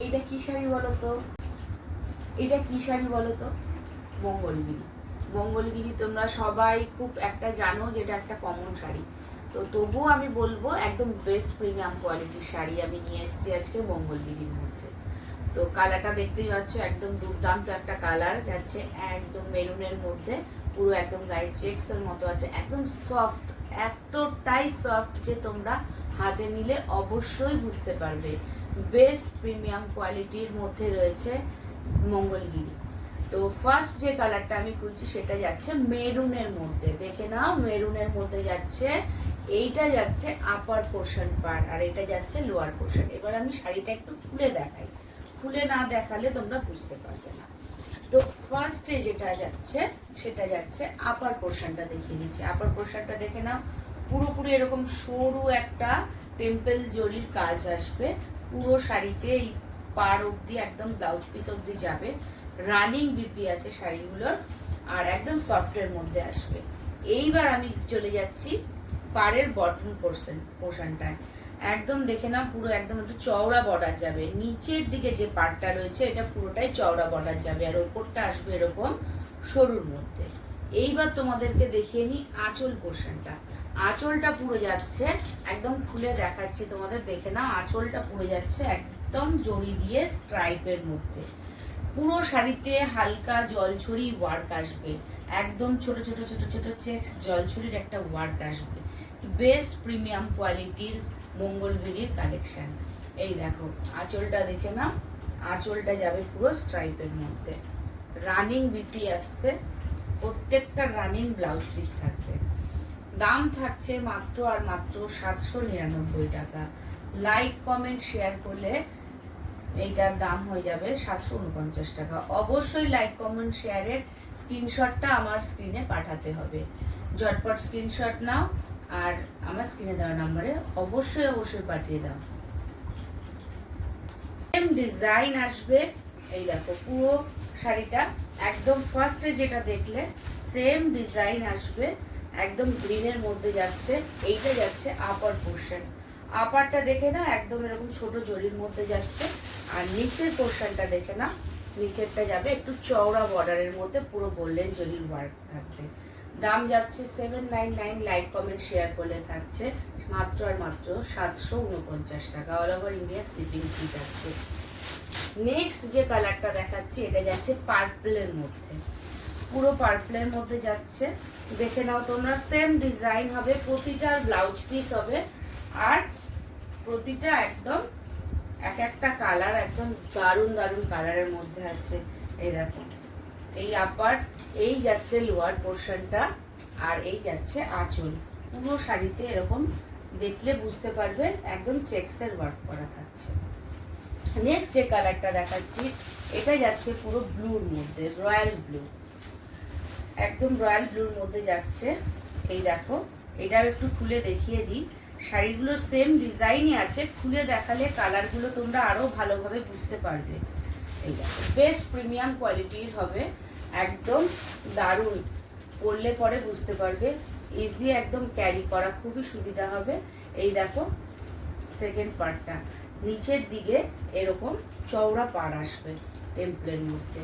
এটা কি শাড়ি বলো তো? এটা কি শাড়ি বলো তো? মঙ্গলগিরি। মঙ্গলগিরি তোমরা সবাই খুব একটা জানো যে এটা একটা কমন শাড়ি, তো তবুও আমি বলবো একদম বেস্ট প্রিমিয়াম কোয়ালিটির শাড়ি আমি নিয়ে এসেছি আজকে মঙ্গলগিরির মধ্যে। তো কালারটা দেখতেই পাচ্ছ, একদম দুর্দান্ত একটা কালার যাচ্ছে, একদম মেরুনের মধ্যে, পুরো একদম গায়ে চেক্সের মতো আছে, একদম সফট, এতটাই সফট যে তোমরা হাতে নিলে অবশ্যই বুঝতে পারবে বেস্ট প্রিমিয়াম কোয়ালিটির মধ্যে রয়েছে মঙ্গলগিরি। তো ফার্স্ট যে কালারটা আমি খুলছি সেটা যাচ্ছে মেরুনের মধ্যে, দেখে নাও মেরুনের মধ্যে যাচ্ছে। এইটা যাচ্ছে আপার পোর্শন পার্ট আর এটা যাচ্ছে লোয়ার পোর্শন। এবার আমি শাড়িটা একটু খুলে দেখাই, খুলে না দেখালে তোমরা বুঝতে পারবে না। তো ফার্স্টে যেটা যাচ্ছে সেটা যাচ্ছে আপার পোর্শনটা দেখিয়ে দিচ্ছি। আপার পোর্শনটা দেখে নাও, পুরোপুরি এরকম সরু একটা টেম্পল জরির কাজ আসবে পুরো শাড়িতে, এই পার অবধি একদম ব্লাউজ পিস অবধি যাবে। রানিং বিপি আছে শাড়িগুলোর, আর একদম সফটের মধ্যে আসবে। এইবার আমি চলে যাচ্ছি পাড়ের বটম পোর্শনটায়। একদম দেখে নাও, পুরো একদম একটু চওড়া বর্ডার যাবে, নিচের দিকে যে পার্টটা রয়েছে এটা পুরোটাই চওড়া বর্ডার যাবে, আর ওপরটা আসবে এরকম সরুর মধ্যে। এইবার তোমাদেরকে দেখিয়ে নিই আঁচল পোর্শনটা। আঁচলটা পুরো যাচ্ছে, একদম খুলে দেখাচ্ছি তোমাদের, দেখে নাও আঁচলটা পুরো যাচ্ছে একদম জড়ি দিয়ে স্ট্রাইপের মধ্যে। পুরো শাড়িতে হালকা জলছড়ি ওয়ার্ক আসবে, একদম ছোট ছোট ছোট ছোট চেক্স জলছড়ির একটা ওয়ার্ক আসবে। বেস্ট প্রিমিয়াম কোয়ালিটির মঙ্গলগিরির কালেকশন। এই দেখো আঁচলটা দেখে নাও, আঁচলটা যাবে পুরো স্ট্রাইপের মধ্যে, রানিং বিপি আসছে, প্রত্যেকটা রানিং ব্লাউজ পিস থাকবে। দাম থাকছে মাত্র আর মাত্র 799 টাকা। লাইক কমেন্ট শেয়ার করলে এইটার দাম হয়ে যাবে 749 টাকা। অবশ্যই লাইক কমেন্ট শেয়ারের স্ক্রিনশটটা আমার স্ক্রিনে পাঠাতে হবে। ঝটপট স্ক্রিনশট নাও আর আমার স্ক্রিনে দেওয়া নম্বরে অবশ্যই অবশ্যই পাঠিয়ে দাও। সেম ডিজাইন আসবে, এই দেখো পুরো শাড়িটা একদম ফার্স্টে যেটা দেখলে সেম ডিজাইন আসবে, একদম গ্রিনের মধ্যে যাচ্ছে। এইটা যাচ্ছে আপার পোর্শন, আপারটা দেখে না একদম এরকম ছোট জরির মধ্যে যাচ্ছে, আর নিচের পোর্শনটা দেখে না, নিচেরটা যাবে একটু চওড়া বর্ডারের মধ্যে, পুরো গোল্ডেন জরির ওয়ার্ক থাকবে। দাম যাচ্ছে 799, লাইক কমেন্ট শেয়ার করলে থাকছে মাত্র আর মাত্র 749 টাকা। All over India shipping free থাকছে। নেক্সট যে কালারটা দেখাচ্ছি এটা যাচ্ছে পার্পলের মধ্যে, পুরো পার্পলের মধ্যে যাচ্ছে, দেখে নাও তোমরা। সেম ডিজাইন হবে, প্রতিটার ব্লাউজ পিস হবে, আর প্রতিটা একদম এক একটা কালার একদম দারুণ দারুণ কালারের মধ্যে আছে। এই দেখো এই আপার, এই যাচ্ছে লোয়ার পোর্শনটা, আর এই যাচ্ছে আঁচল। পুরো শাড়িতে এরকম দেখলে বুঝতে পারবে একদম চেক্সের ওয়ার্ক করা থাকছে। নেক্সট যে কালারটা দেখাচ্ছি এটা যাচ্ছে পুরো ব্লুর মধ্যে, রয়্যাল ব্লু, একদম রয়্যাল ব্লুর মধ্যে যাচ্ছে। এই দেখো এটা একটু খুলে দেখিয়ে দিই, শাড়িগুলো সেম ডিজাইনই আছে, খুলে দেখালে কালারগুলো তোমরা আরো ভালোভাবে বুঝতে পারবে। এই দেখো বেস্ট প্রিমিয়াম কোয়ালিটির হবে, একদম দারুণ, পরলে পরে বুঝতে পারবে, ইজি একদম ক্যারি করা খুবই সুবিধা হবে। এই দেখো সেকেন্ড পার্টটা, নিচের দিকে এরকম চওড়া পাড় আসবে টেম্পলের মধ্যে।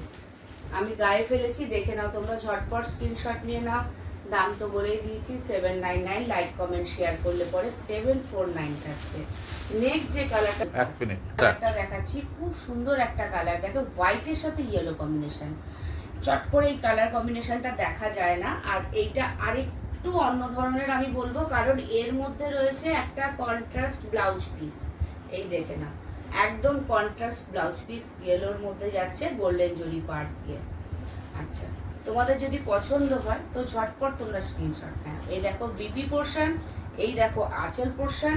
আমি গায়ে ফেলেছি, দেখে নাও তোমরা, ঝটপট স্ক্রিনশট নিয়ে নাও। দাম তো বলেই দিয়েছি 799, লাইক কমেন্ট শেয়ার করলে পরে 749 থাকছে। নেক্সট যে কালারটা দেখাচ্ছি খুব সুন্দর একটা কালার, দেখো হোয়াইটের সাথে ইয়েলো কম্বিনেশন, চট করে এই কালার কম্বিনেশনটা দেখা যায় না। আর এইটা আরেকটু অন্য ধরনের আমি বলবো, কারণ এর মধ্যে রয়েছে একটা কন্ট্রাস্ট ব্লাউজ পিস। এই দেখে নাও একদম কন্ট্রাস্ট ব্লাউজ পিস, ইয়েলোর মধ্যে যাচ্ছে গোল্ডেন জরি পার্ট দিয়ে। আচ্ছা তোমাদের যদি পছন্দ হয় তো ঝটপট তোমরা স্ক্রিনশট নাও। এই দেখো বিপি পোর্শন, এই দেখো আঁচল পোর্শন,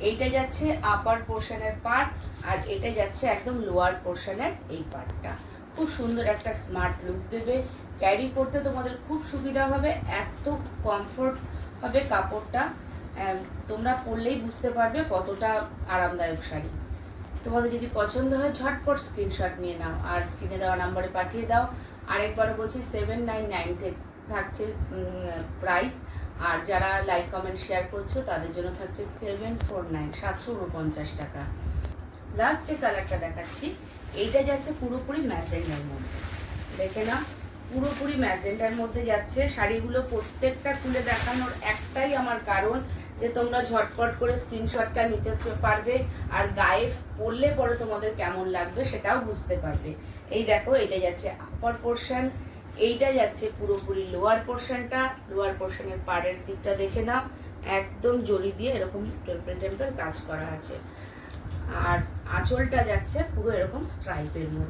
এইটা যাচ্ছে আপার পোর্শনের পার্ট, আর এটা যাচ্ছে একদম লোয়ার পোর্শনের এই পার্টটা। খুব সুন্দর একটা স্মার্ট লুক দেবে, ক্যারি করতে তোমাদের খুব সুবিধা হবে, এত কমফোর্ট হবে কাপড়টা, তোমরা পরলেই বুঝতে পারবে কতটা আরামদায়ক শাড়ি। তোমাদের যদি পছন্দ হয় ঝটপট স্ক্রিনশট নিয়ে নাও আর স্ক্রিনে দেওয়া নাম্বারে পাঠিয়ে দাও। আরেকবার বলছি 799 থাকছে প্রাইস, আর যারা লাইক কমেন্ট শেয়ার করছো তাদের জন্য থাকছে 749, 749 টাকা। লাস্ট যে কালারটা দেখাচ্ছি, এইটা যাচ্ছে পুরোপুরি ম্যাজেন্ডার মধ্যে। দেখে না, পুরোপুরি ম্যাজেন্ডার মধ্যে যাচ্ছে। শাড়িগুলো প্রত্যেকটা খুলে দেখানোর একটাই আমার কারণ, যে তোমরা ঝটপট করে স্ক্রিনশটটা নিতে পারবে, আর গায়ে পরলে পরে তোমাদের কেমন লাগবে সেটাও বুঝতে পারবে। এই দেখো, এটা যাচ্ছে আপার পোর্শন, এইটা যাচ্ছে পুরোপুরি লোয়ার পোর্শনটা। লোয়ার পোর্শনের পাড়ের দিকটা দেখে নাও, একদম জড়ি দিয়ে এরকম টেম্পল কাজ করা আছে। আর আঁচলটা যাচ্ছে পুরো এরকম স্ট্রাইপের মধ্যে।